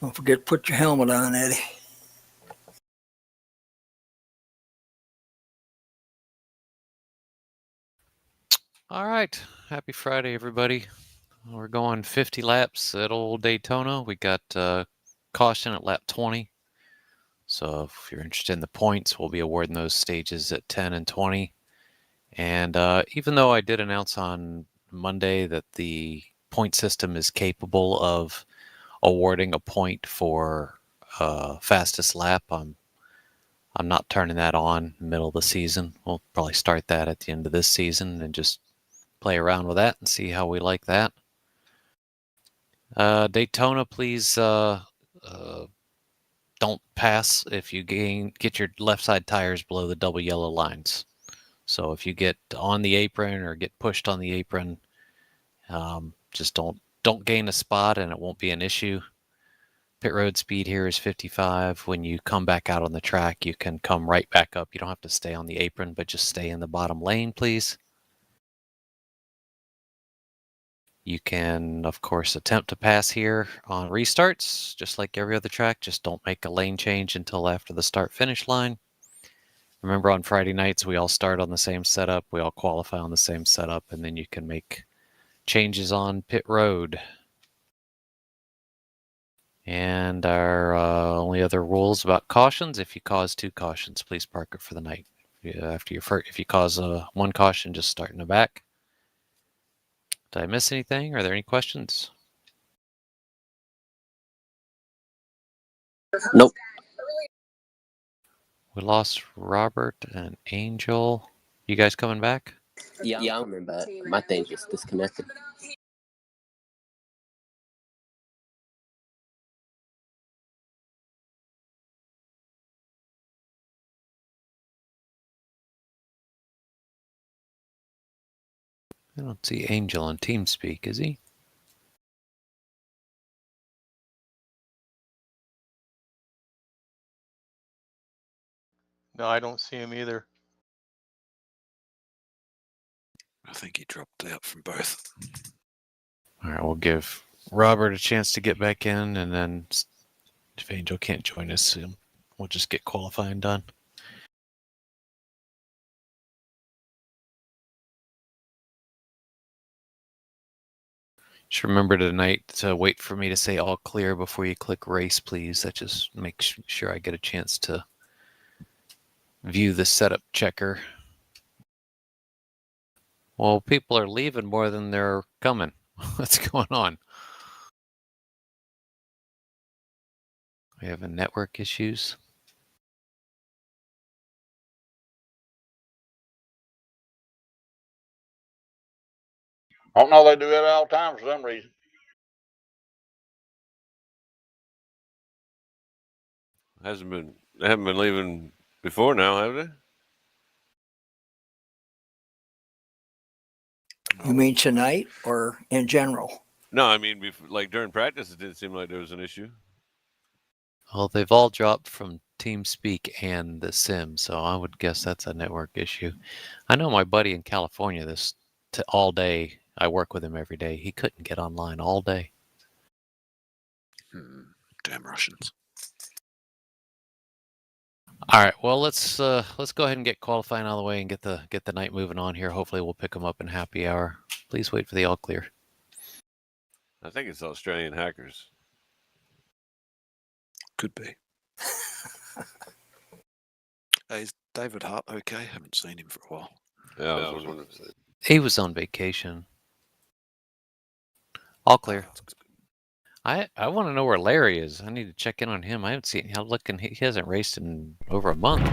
Don't forget to put your helmet on, Eddie. All right. Happy Friday, everybody. We're going 50 laps at old Daytona. We got caution at lap 20. So if you're interested in the points, we'll be awarding those stages at 10 and 20. And even though I did announce on Monday that the point system is capable of awarding a point for fastest lap, I'm not turning that on in the middle of the season. We'll probably start that at the end of this season and just play around with that and see how we like that. Daytona, please don't pass if you get your left side tires below the double yellow lines. So if you get on the apron or get pushed on the apron, just don't gain a spot and it won't be an issue. Pit road speed here is 55. When you come back out on the track, you can come right back up. You don't have to stay on the apron, but just stay in the bottom lane, please. You can, of course, attempt to pass here on restarts, just like every other track. Just don't make a lane change until after the start-finish line. Remember, on Friday nights, we all start on the same setup. We all qualify on the same setup, and then you can make changes on pit road. And our only other rules about cautions: if you cause 2 cautions, please park it for the night. If you cause one caution, just start in the back. Did I miss anything? Are there any questions? Nope. We lost Robert and Angel. You guys coming back? Yeah, I'm coming back. My thing just disconnected. I don't see Angel on TeamSpeak, is he? No, I don't see him either. I think he dropped out from both. All right, we'll give Robert a chance to get back in, and then if Angel can't join us, we'll just get qualifying done. Just remember tonight to wait for me to say all clear before you click race, please. That just makes sure I get a chance to view the setup checker. Well, people are leaving more than they're coming. What's going on? We have network issues. I don't know, they do that all the time for some reason. They haven't been leaving before now, have they? You mean tonight or in general? No, I mean, like during practice, it didn't seem like there was an issue. Well, they've all dropped from TeamSpeak and the Sim, so I would guess that's a network issue. I know my buddy in California all day. I work with him every day. He couldn't get online all day. Damn Russians. All right, well let's go ahead and get qualifying out of the way and get the night moving on here. Hopefully we'll pick them up in happy hour. Please wait for the all clear. I think it's Australian hackers. Could be. Hey, is David Hart okay? Haven't seen him for a while. Yeah, I was wondering. He was on vacation. All clear. I want to know where Larry is. I need to check in on him. I haven't seen him looking. He hasn't raced in over a month.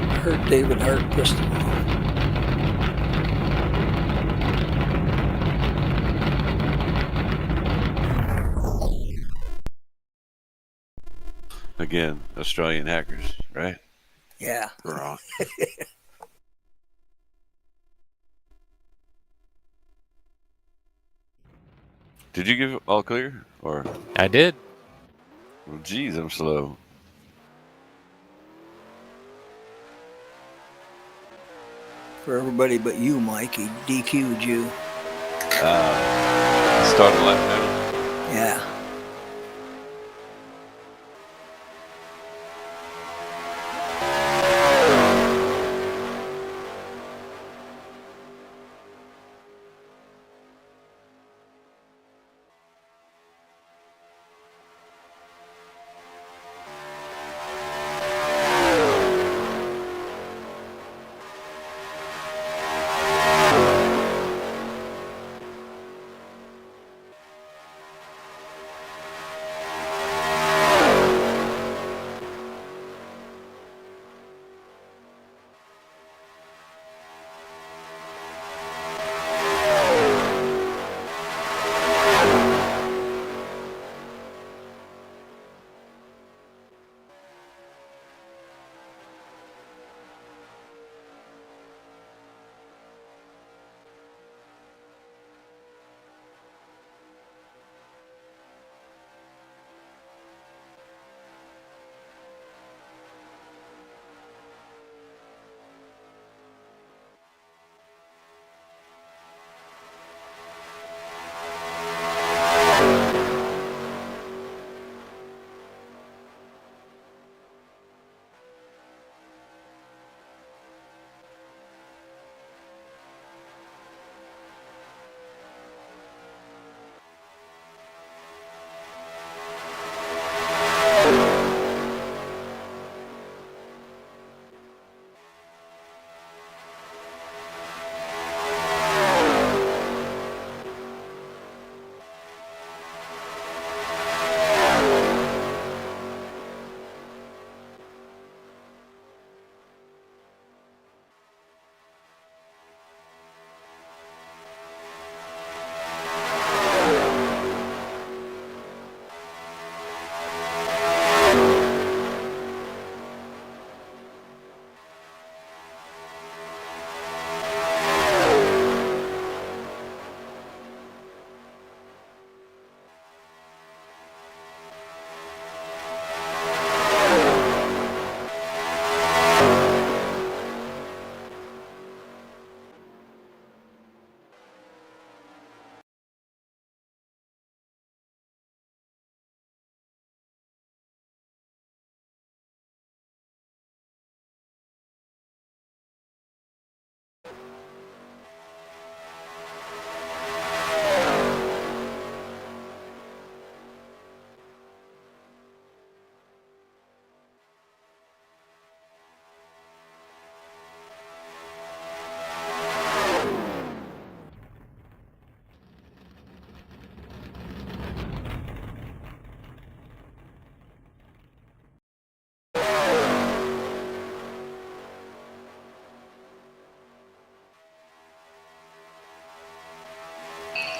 I heard David Hart pissed him off. Again, Australian hackers, right? Yeah. Right. Did you give all clear? Or I did. well, geez, I'm slow. For everybody but you, Mike, he DQ'd you. Started lap down. Yeah.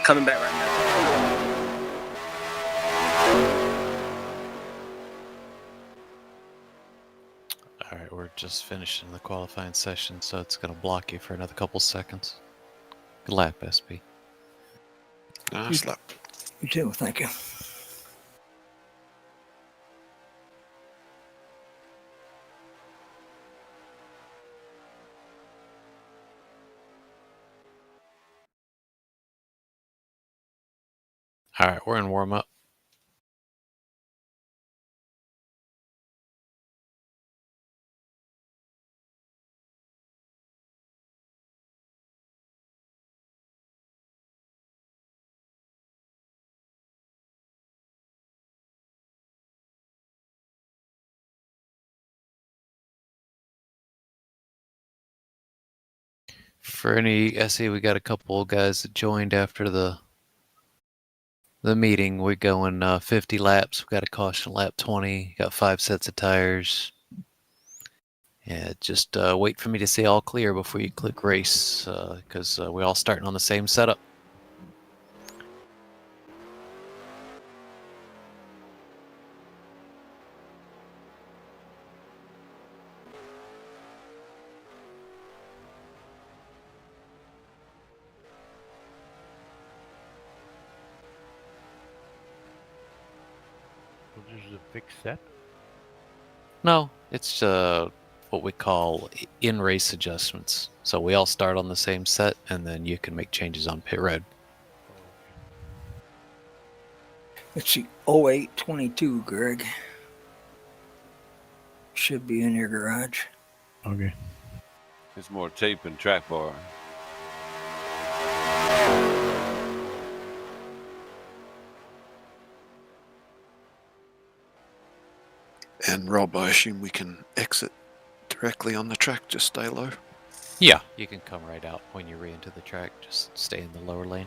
Coming back right now. All right, we're just finishing the qualifying session, so it's going to block you for another couple seconds. Good lap, SP. Nice lap. You too. Thank you. All right, we're in warm up. For any SE, we got a couple of guys that joined after the meeting. We're going 50 laps. We got a caution lap 20. Got 5 sets of tires. Yeah, just wait for me to say all clear before you click race, because we're all starting on the same setup. This is a fixed set. No, it's what we call in-race adjustments. So we all start on the same set, and then you can make changes on pit road. Let's see. 0822, Greg. Should be in your garage. Okay. It's more tape and track bar. And Rob, I assume we can exit directly on the track, just stay low. Yeah, you can come right out when you re-enter the track. Just stay in the lower lane.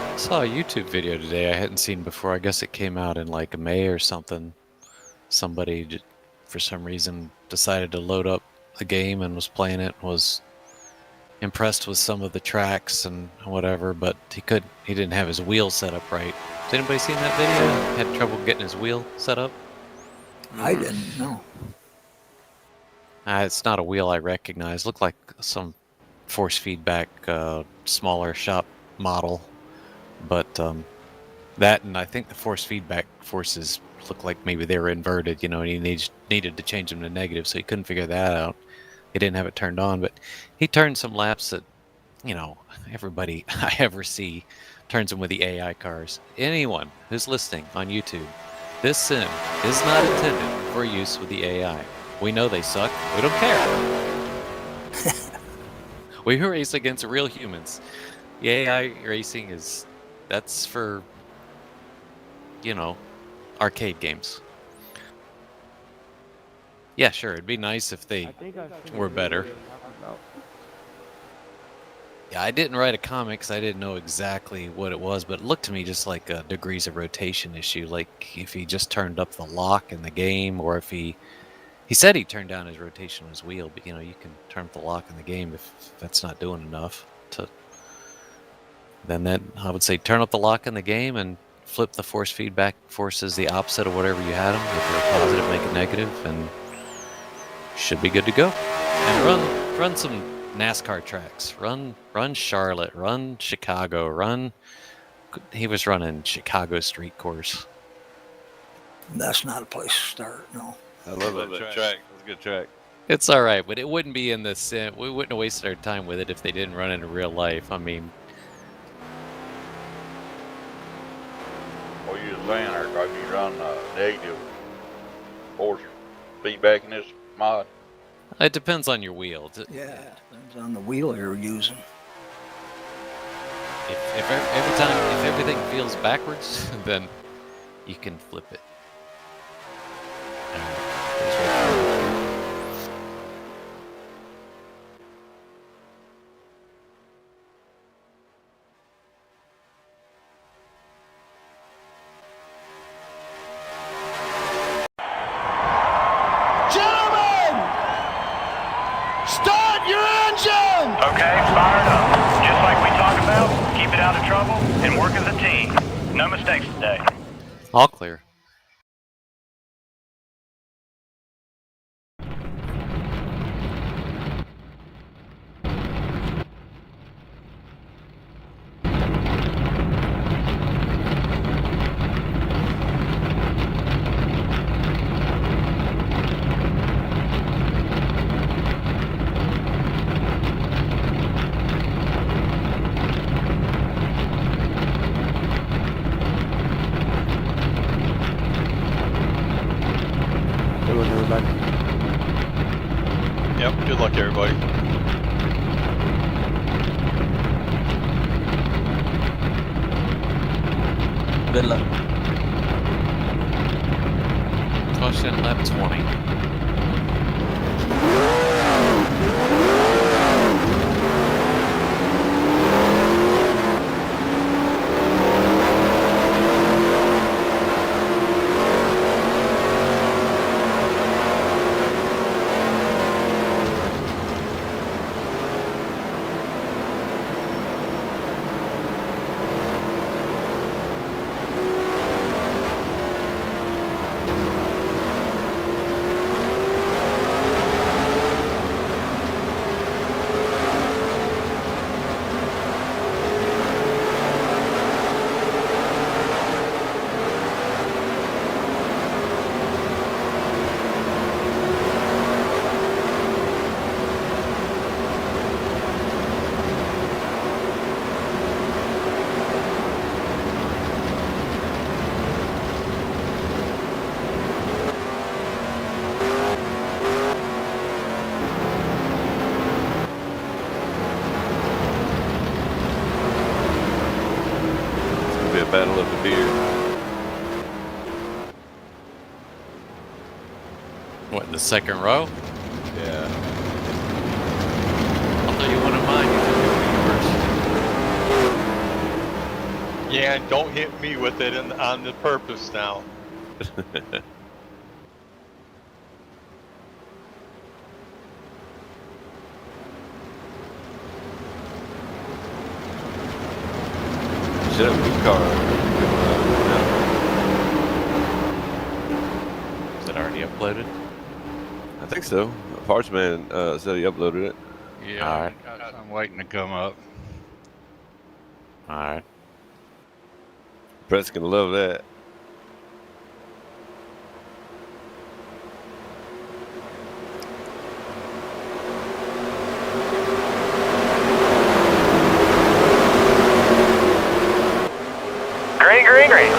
I saw a YouTube video today I hadn't seen before. I guess it came out in like May or something. Somebody, for some reason, decided to load up the game and was playing it. Was impressed with some of the tracks and whatever, but he didn't have his wheel set up right. Has anybody seen that video? Had trouble getting his wheel set up. I didn't know. It's not a wheel I recognize. Looked like some force feedback, smaller shop model. But that, and I think the force feedback forces look like maybe they were inverted, and he needed to change them to negative, so he couldn't figure that out. He didn't have it turned on, but he turned some laps that, everybody I ever see turns them with the AI cars. Anyone who's listening on YouTube, this sim is not intended for use with the AI. We know they suck. We don't care. We race against real humans. The AI racing that's for, arcade games. Yeah, sure. It'd be nice if they were better. Yeah, I didn't write a comic because I didn't know exactly what it was, but it looked to me just like a degrees of rotation issue. Like if he just turned up the lock in the game, or if he He said he turned down his rotation on his wheel, but you can turn up the lock in the game if that's not doing enough. Then I would say turn up the lock in the game and flip the force feedback forces the opposite of whatever you had them. If they're positive, make it negative, and should be good to go. And run some NASCAR tracks. Run Charlotte. Run Chicago. He was running Chicago street course. That's not a place to start. No. I love that track. It's a good track. It's all right, but it wouldn't be in the sim. We wouldn't have wasted our time with it if they didn't run it in real life. I mean, What you was saying, ARCA, if you run negative force feedback in this mod. it depends on your wheel. Yeah, it depends on the wheel you're using. If every time if everything feels backwards, then you can flip it. Start your engine! Okay, fired up. Just like we talked about, keep it out of trouble and work as a team. No mistakes today. All clear. Yep, good luck, everybody. Good luck. Caution lap 20. Be a battle of the beer. What, in the second row? Yeah. Although you wouldn't mind, you could Yeah, and don't hit me with it on the purpose now. Should have a good car. Is it already uploaded? I think so. Parts man said he uploaded it. Yeah, Alright. I'm waiting to come up. Alright. Brett's gonna love that. Green, green, green.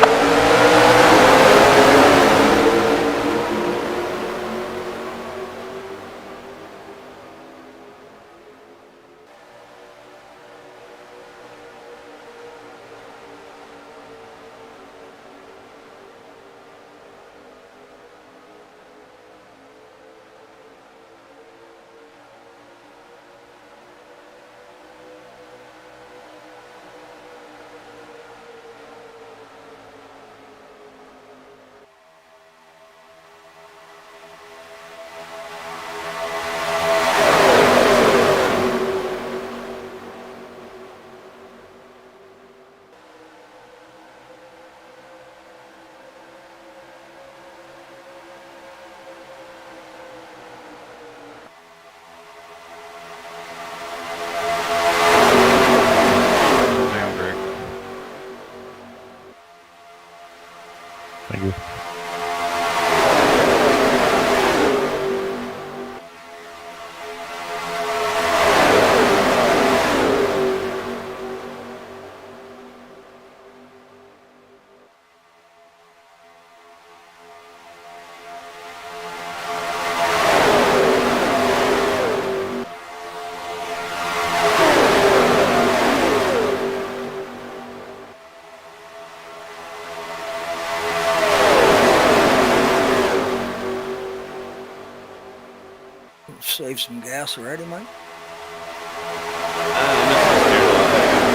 need some gas already, Mike?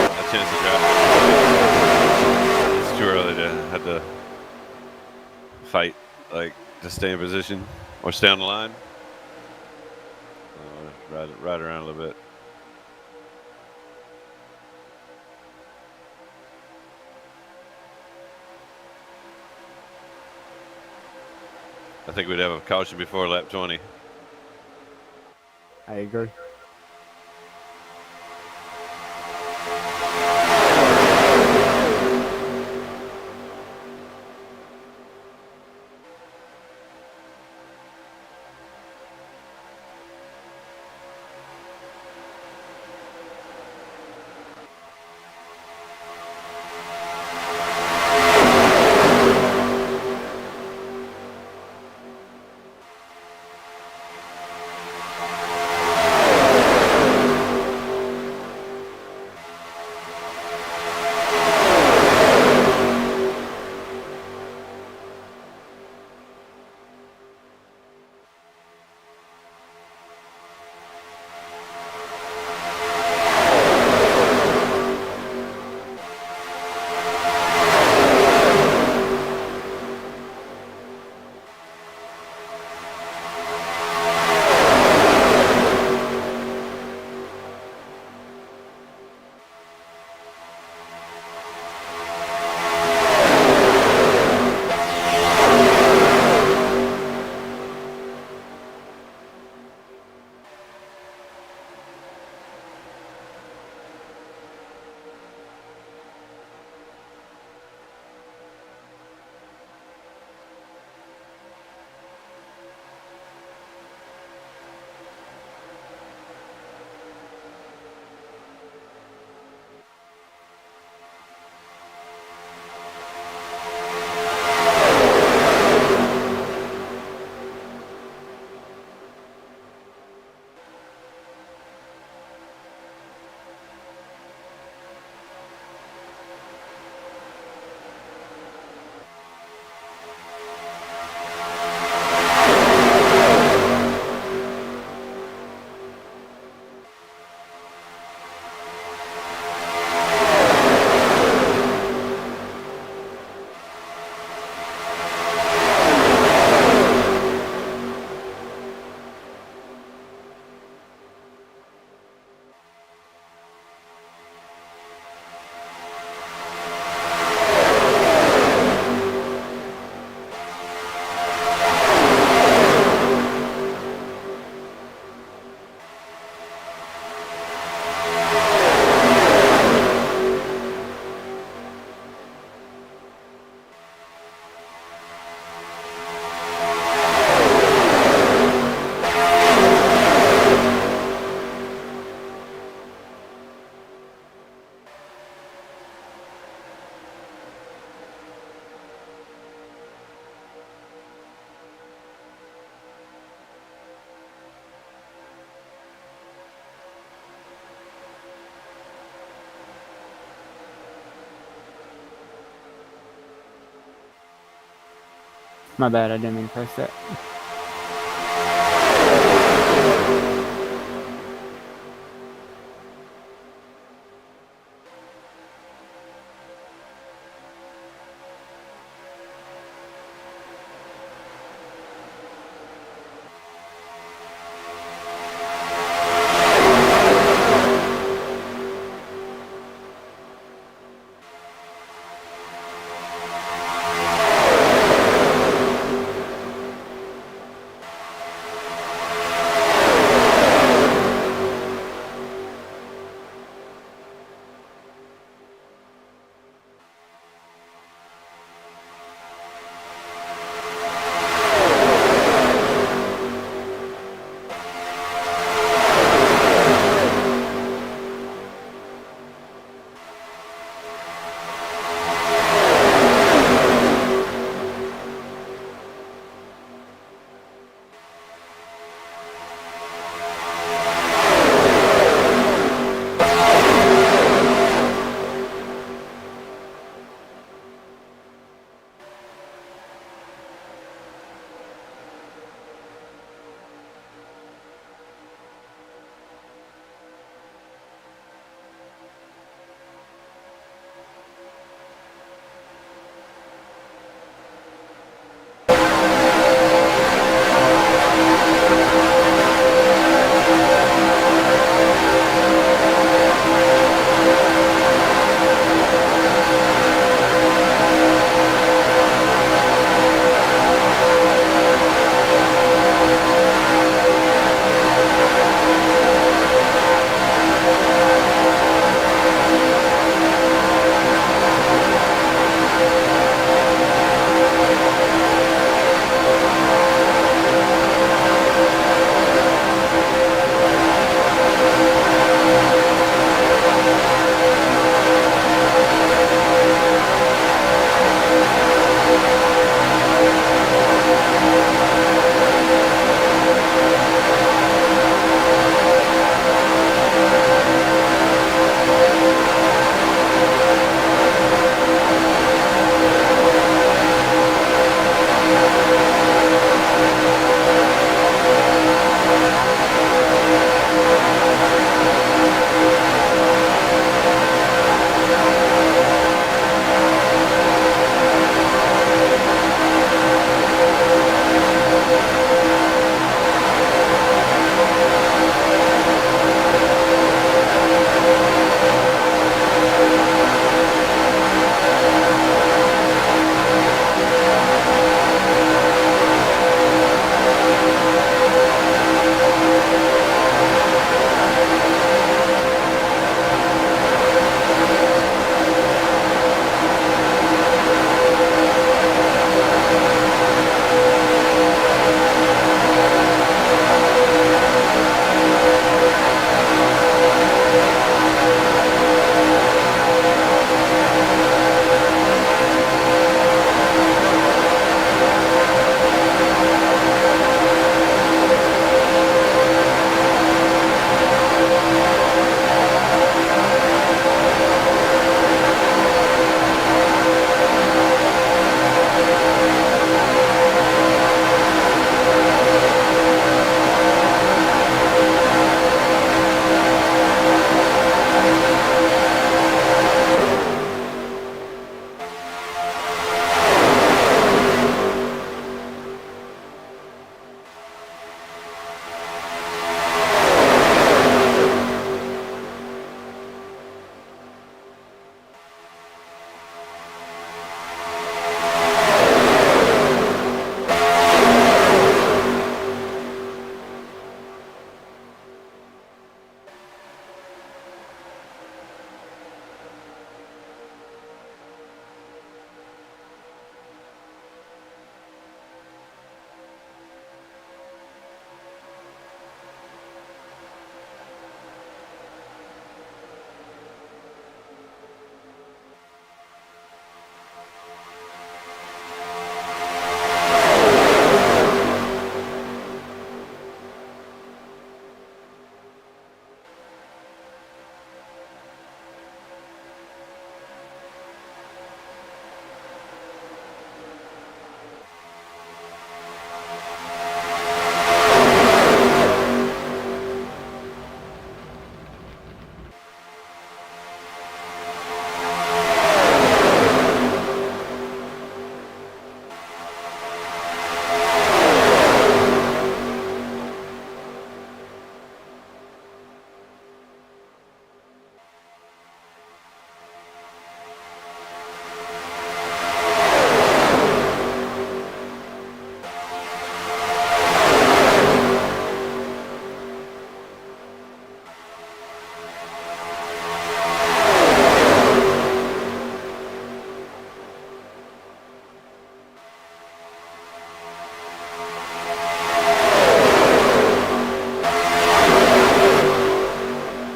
A chance to drop. It's too early to have to fight, like to stay in position or stay on the line. Ride around a little bit. I think we'd have a caution before lap 20. I agree. My bad, I didn't mean to press that.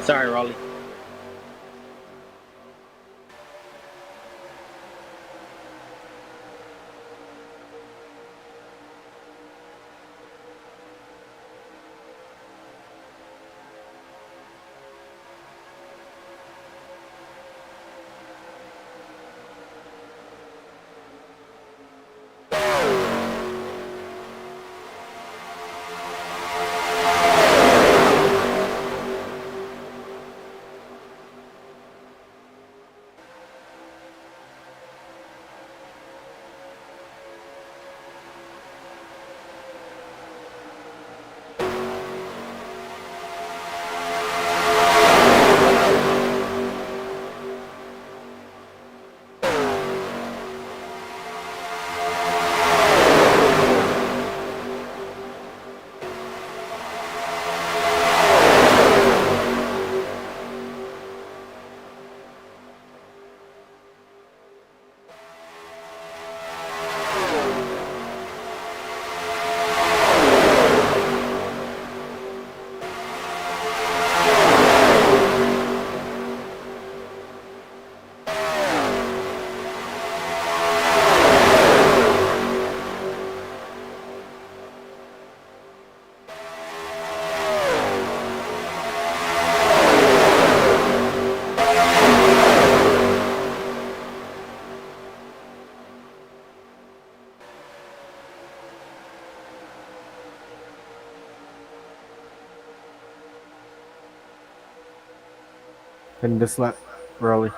Sorry, Raleigh. Pitting this lap, Raleigh.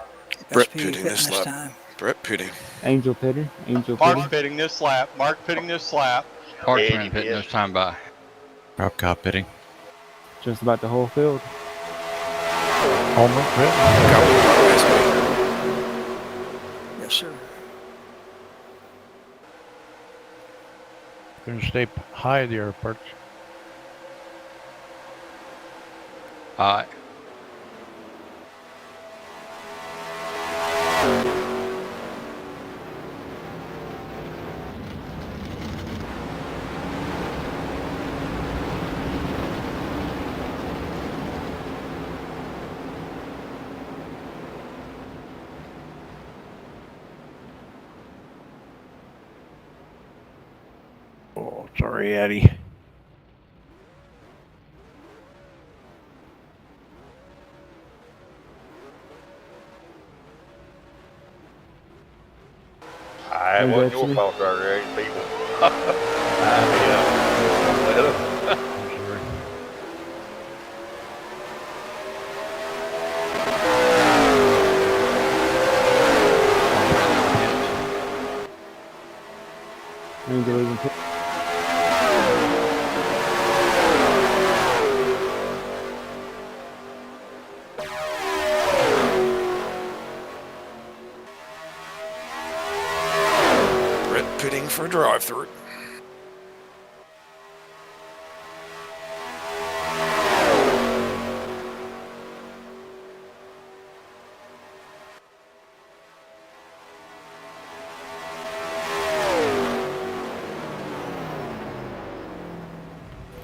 Brett SP pitting pitting this this lap. time. Brett pitting. Angel pitting. Angel Mark's pitting. pitting this lap. Mark pitting this lap. Parchman Eddie pitting missed. this time by. Rob cop bidding. Just about the whole field. Homer pit. Yes, sir. Gonna stay high there, Perch. Aye. Oh, sorry, Eddie. It Hey, wasn't your Betsy. fault right there, people. I'm sorry. Angel leaving pit. Brett pitting for a drive-through.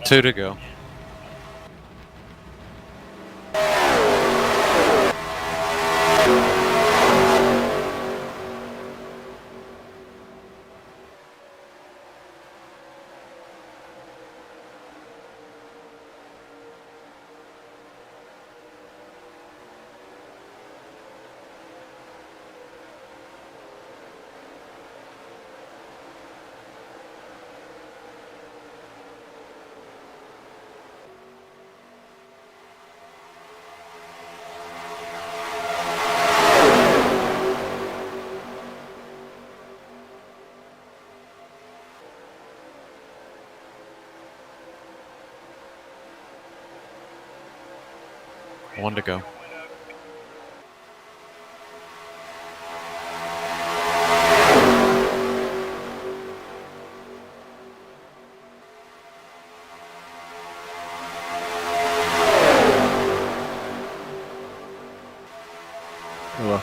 Two to go. One to go. Hello.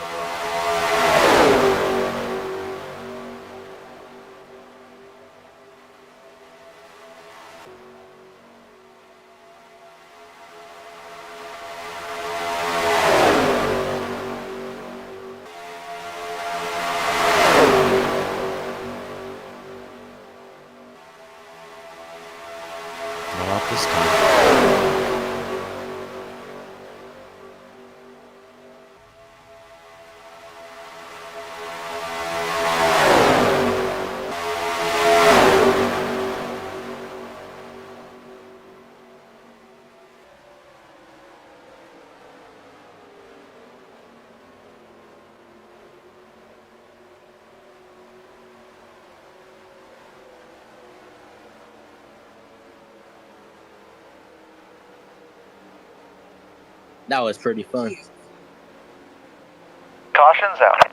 That was pretty fun. Caution's out.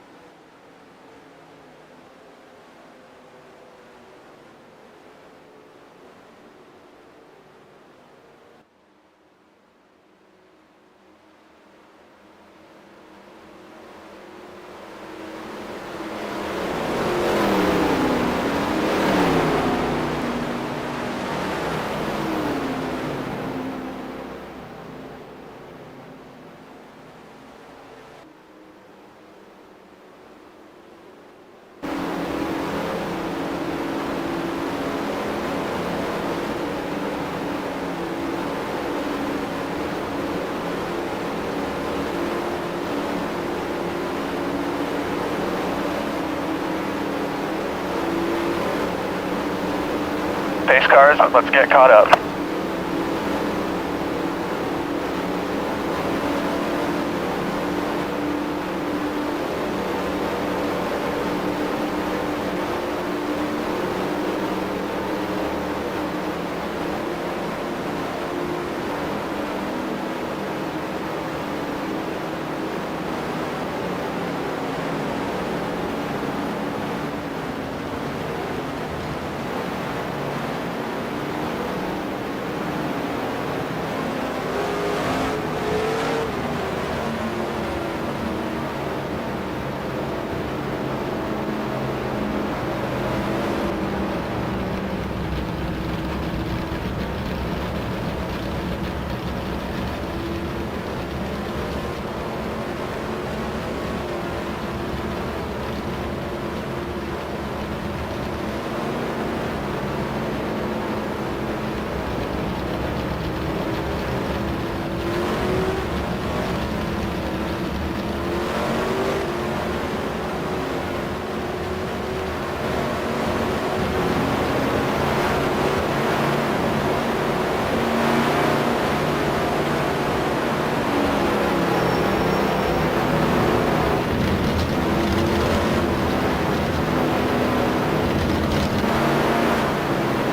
Pace cars, let's get caught up.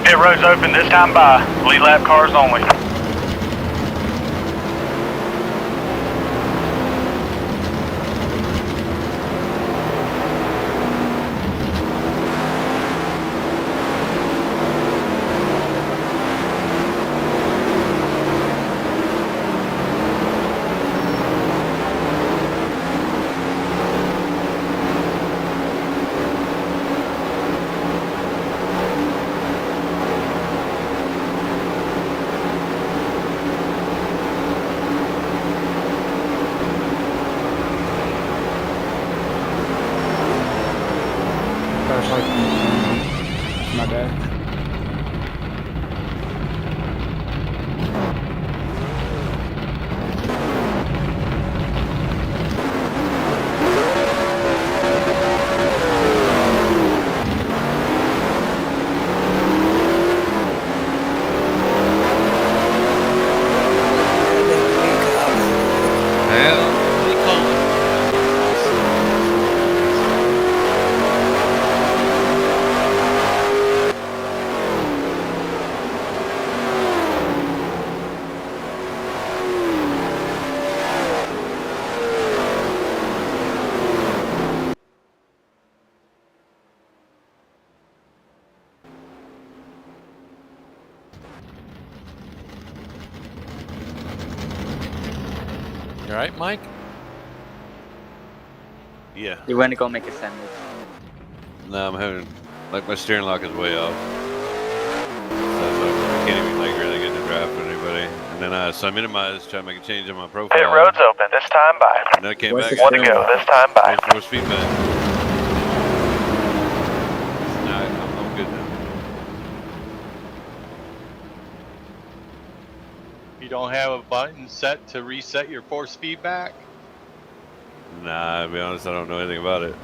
Pit road's open this time by. Lead lap cars only. My bad. Hell, what do you call it? You all right, Mike? Yeah. You want to go make a sandwich? No, I'm having like my steering lock is way off. So I can't even like really get to drive with anybody. And then so I minimized, trying to make a change on my profile. Pit road's open this time by. And then I came What's back. the One to go this time by. More speed button. Nah, I'm good now. You don't have a button set to reset your force feedback? Nah, to be honest, I don't know anything about it.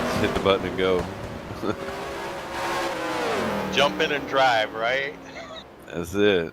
Just hit the button and go. Jump in and drive, right? That's it.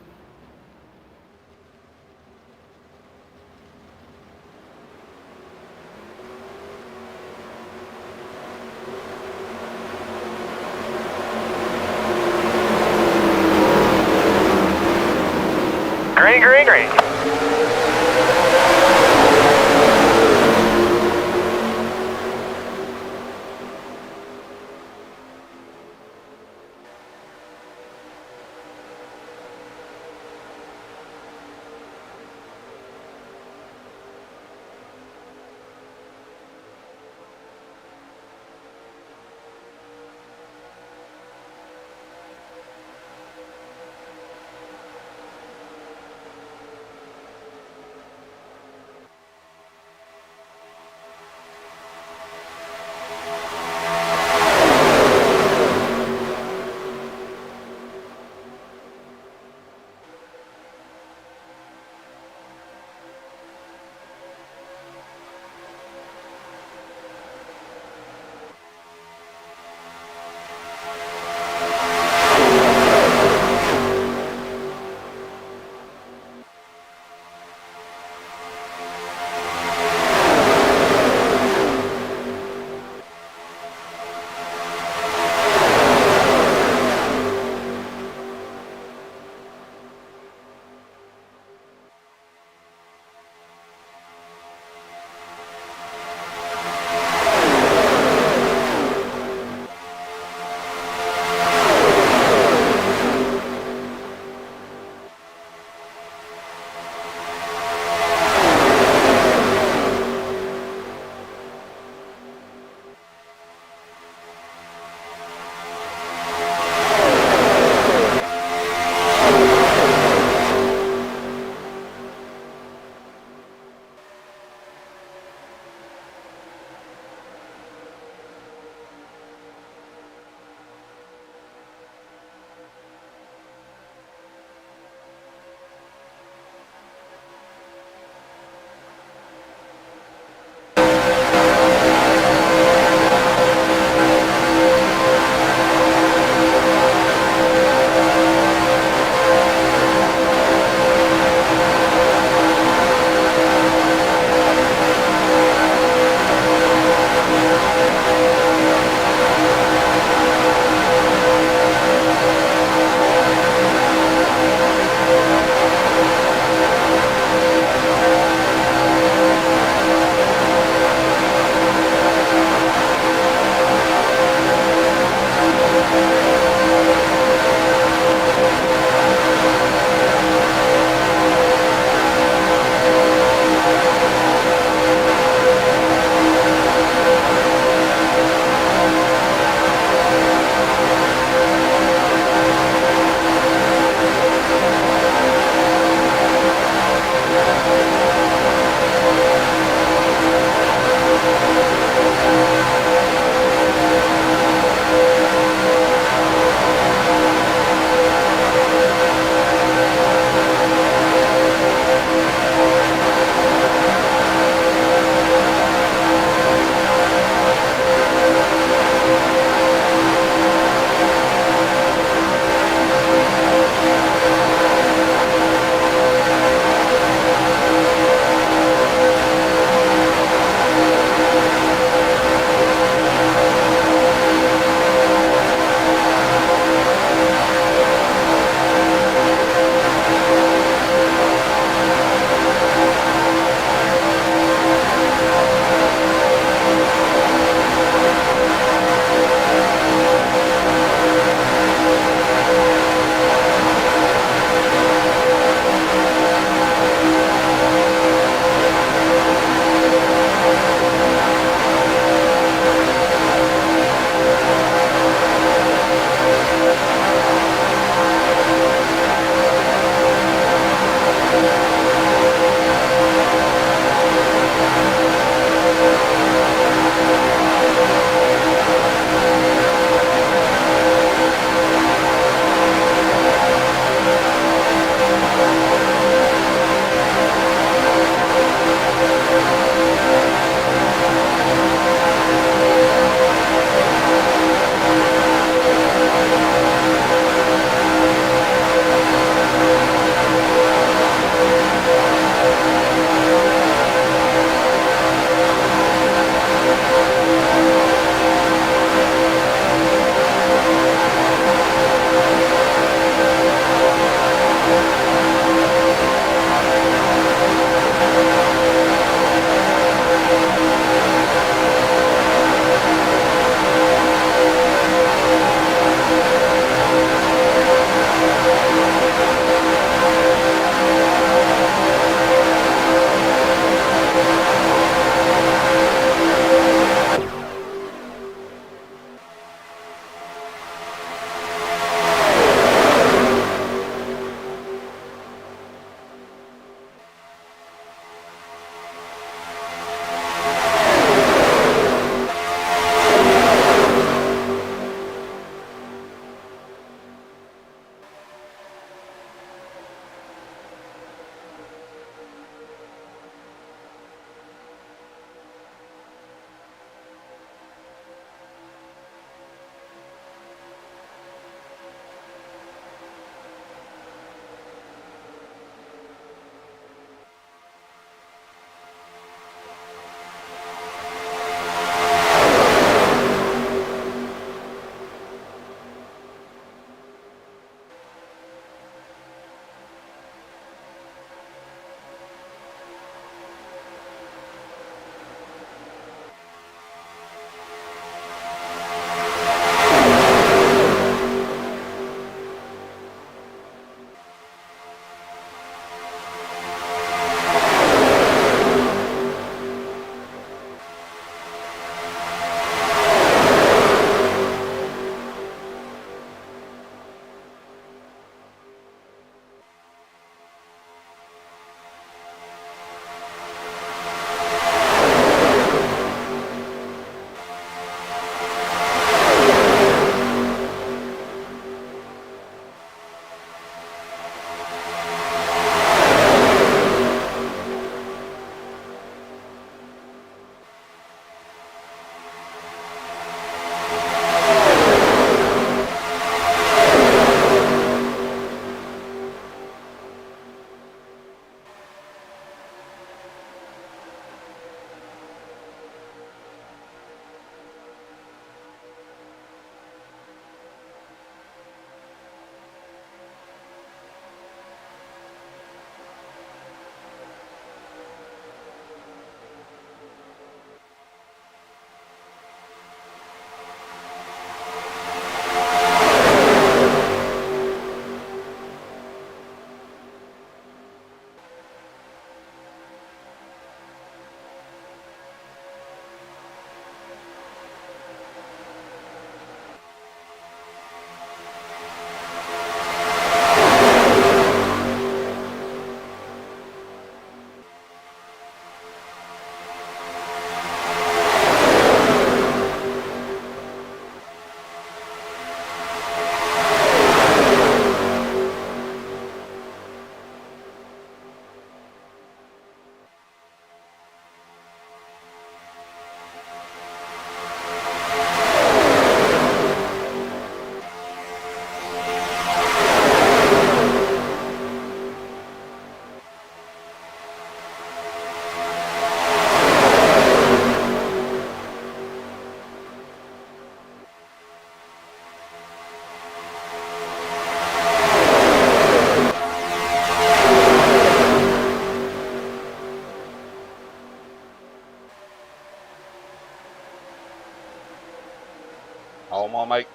I'm gonna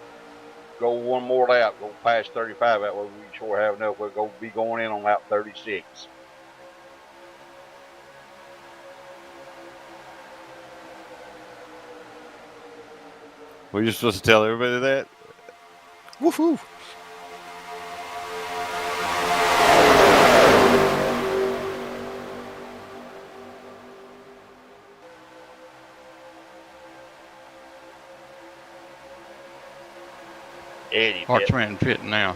go one more lap, go past 35. That way we sure have enough. We'll be going in on lap 36. Were you supposed to tell everybody that? Woohoo! Eddie, Marksman pitting now.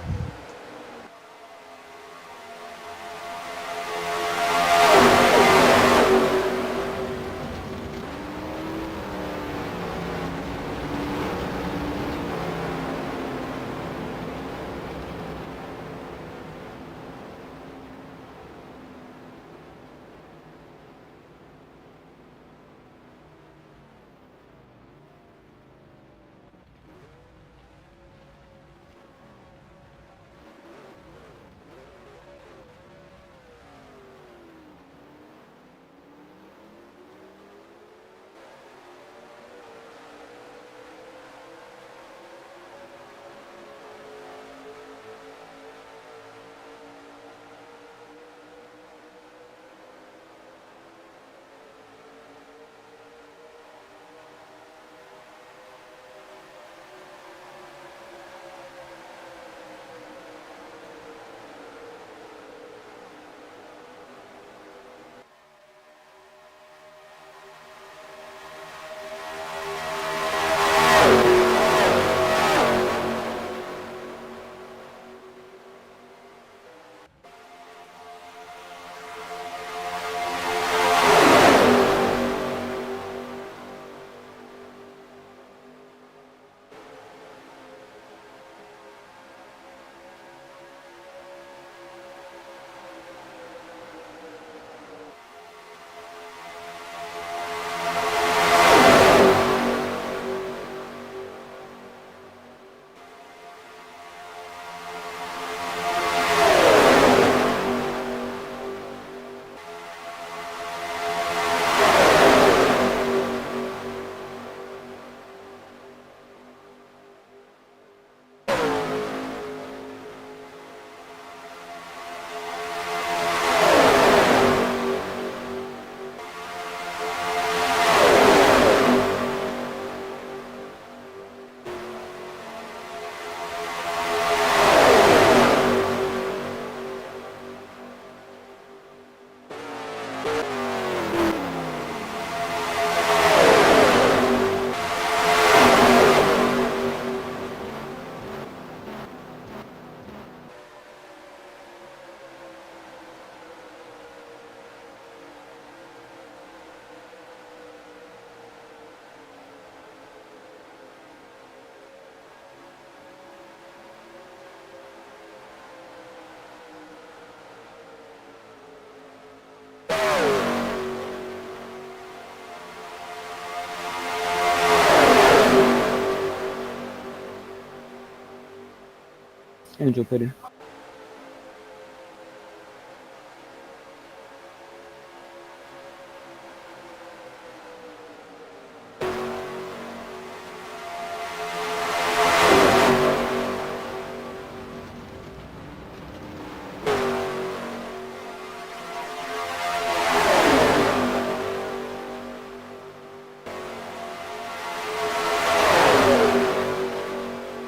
Angel pity.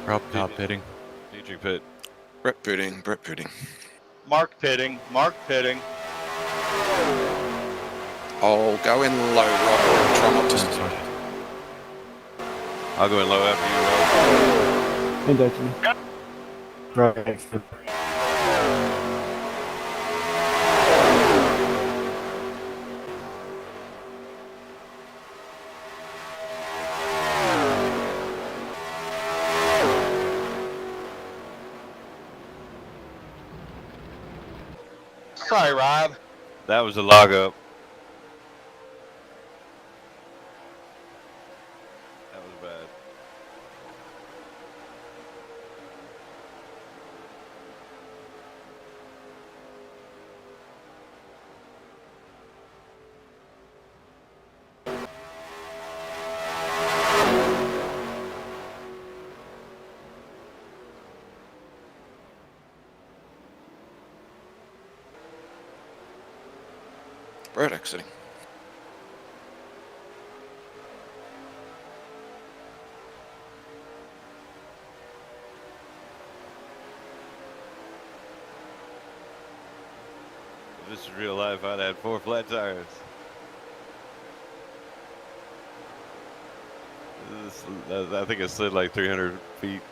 Rob top pitting. Dietrich pit. Brett pitting, Brett pitting. Mark pitting. Mark pitting. I'll go in low, Rob. Try not to. I'll go in low after you, Rob. And Daytona. Right. Sorry, Rob. That was a log up. That was bad. Brad exiting. If this is real life, I'd had 4 flat tires. I think it slid like 300 feet.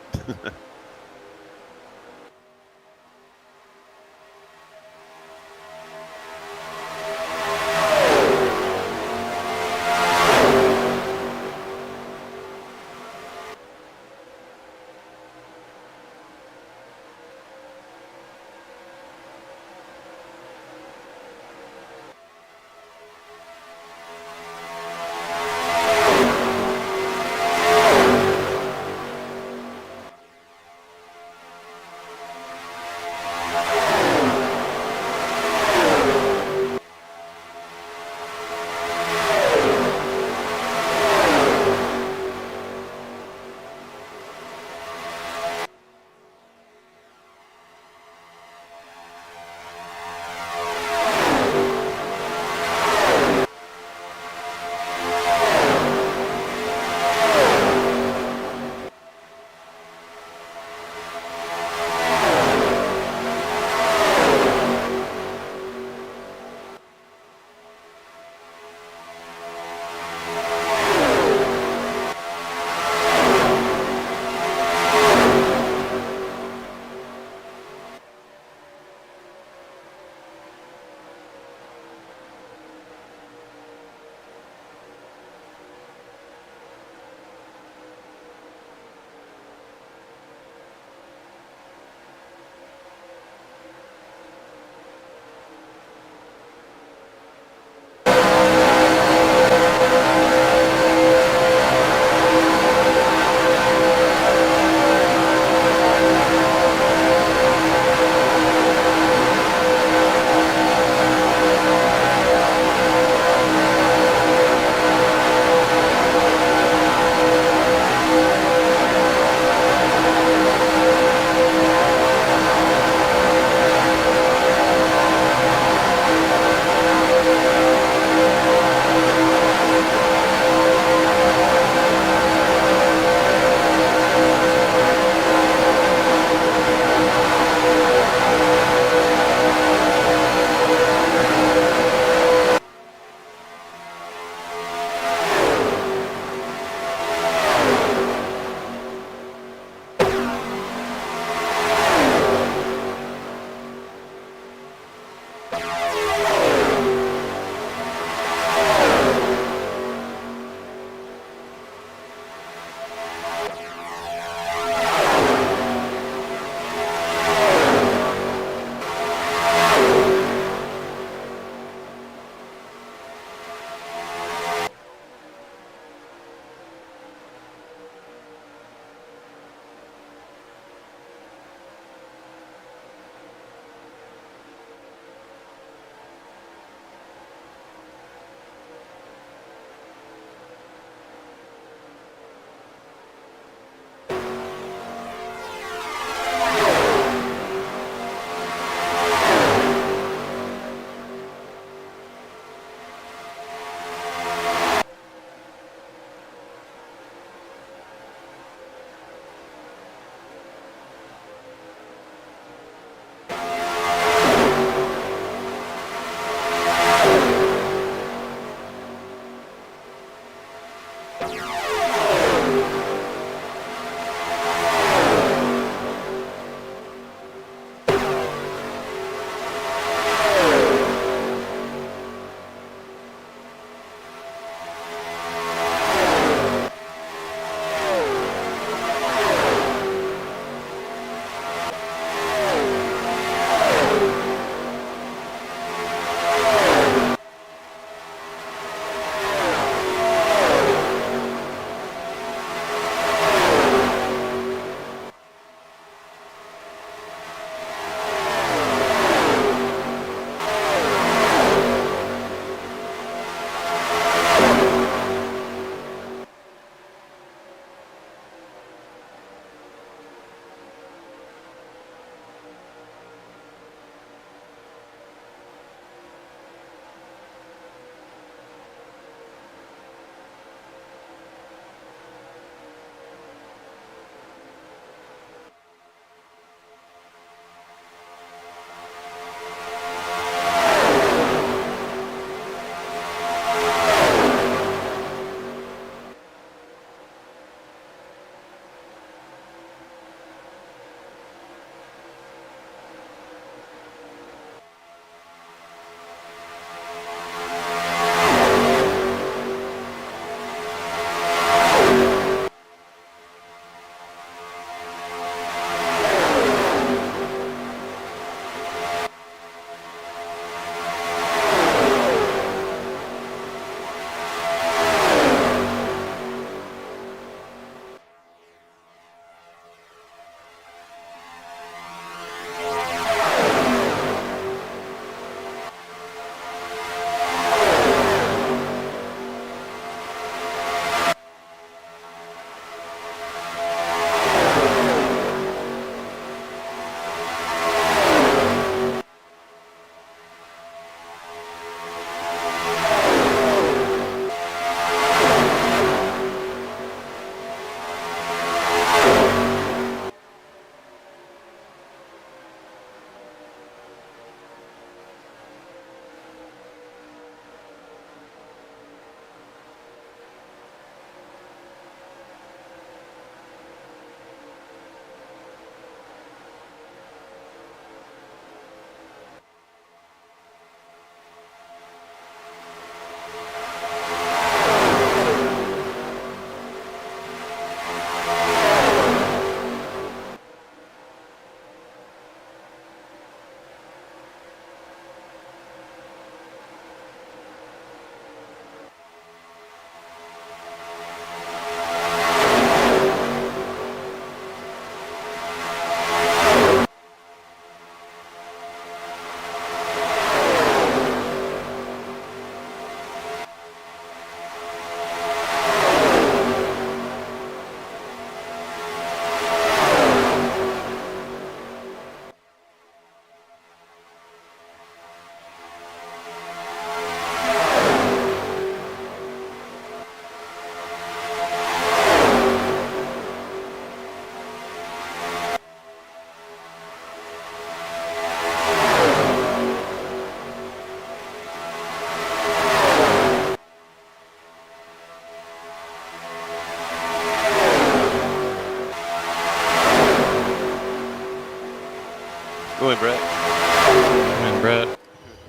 win, Brett. And Brett.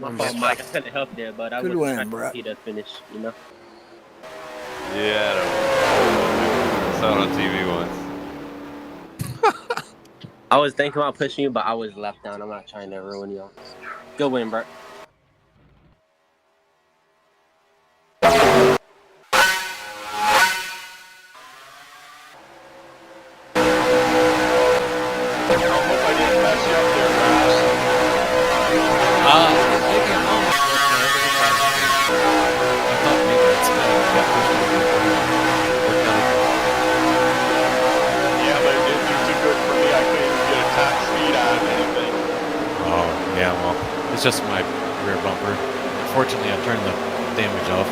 My fault, Mike. I couldn't help there, but I Good wasn't win, trying to Brett. see the finish, you know. Yeah, I saw it on TV once. I was thinking about pushing you, but I was left down. I'm not trying to ruin you. Good win, Brett. I hope I didn't mess you up there, Ross. Maybe a moment left there. I thought maybe I'd spin it. Got pushed over. Worked out okay. Yeah, but it didn't do too good for me. I couldn't even get a top speed on anything. Oh, yeah, well, it's just my rear bumper. Fortunately, I turned the damage off.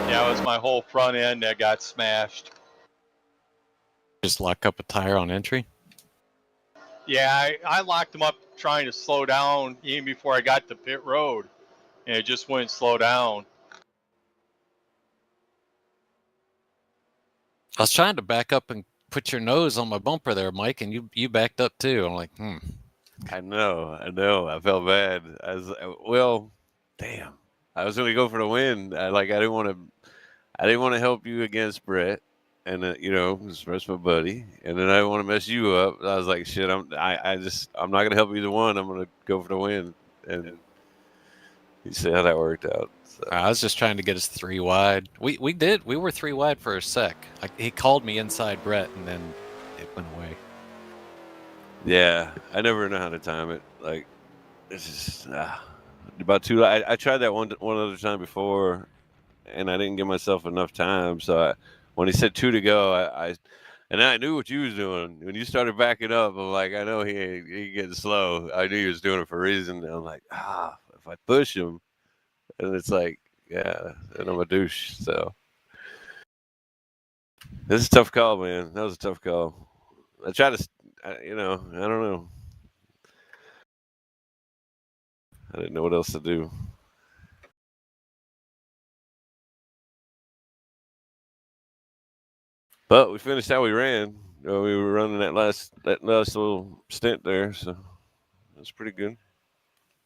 Yeah, it was my whole front end that got smashed. Just lock up a tire on entry. Yeah, I locked them up trying to slow down even before I got to pit road, and it just wouldn't slow down. I was trying to back up and put your nose on my bumper there, Mike, and you backed up too. I'm like, I know. I felt bad. I was well, damn. I was going to go for the win. I didn't want to help you against Brett, and it's the rest of my buddy, and then I didn't want to mess you up. I was like, shit. I'm not going to help either one. I'm going to go for the win, and you see how that worked out. So. I was just trying to get us 3 wide. We were 3 wide for a sec. He called me inside Brett, and then it went away. Yeah, I never know how to time it. Like, it's just about 2. I tried that one other time before, and I didn't give myself enough time. So when he said 2 to go, and I knew what you was doing. When you started backing up, I'm like, I know he getting slow. I knew he was doing it for a reason. And I'm like, if I push him, and it's like, yeah, and I'm a douche. So this is a tough call, man. That was a tough call. I try to, I don't know. I didn't know what else to do. But we finished how we ran. We were running that last little stint there, so that's pretty good.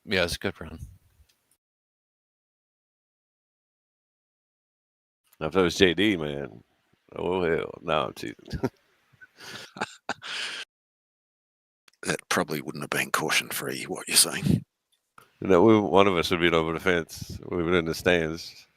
Yeah, it's a good run. Now, if that was JD, man, oh hell, no, I'm teasing. That probably wouldn't have been caution free. What you're saying? One of us would be over the fence. We were in the stands.